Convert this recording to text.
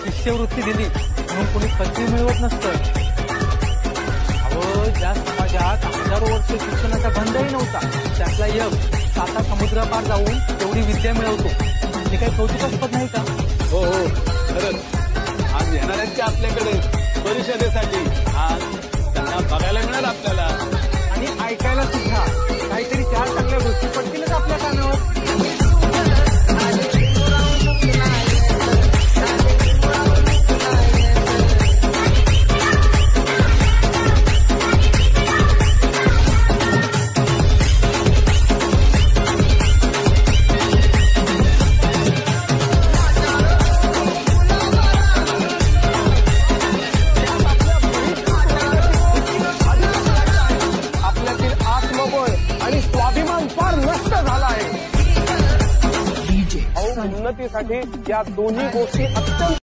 शिष्यवृत्ती दिली म्हणून कोणी पदवी मिळवत नसतं. अहो, ज्या समाजात हजारो वर्ष शिक्षणाचा बंधही नव्हता त्यातला एक साता समुद्रापार जाऊन तेवढी विद्या मिळवतो. हे काही कौतुकास्पद नाही का? हो हो, खरंच. आज येणाऱ्यांच्या आपल्याकडे परिषदेसाठी आज त्यांना बघायला मिळेल आपल्याला आणि ऐकायला सुद्धा काहीतरी चार चांगल्या गोष्टी पडतीलच आपल्या कानावर. आणि स्वाभिमान फार नष्ट झाला आहे. उन्नतीसाठी या दोन्ही गोष्टी अत्यंत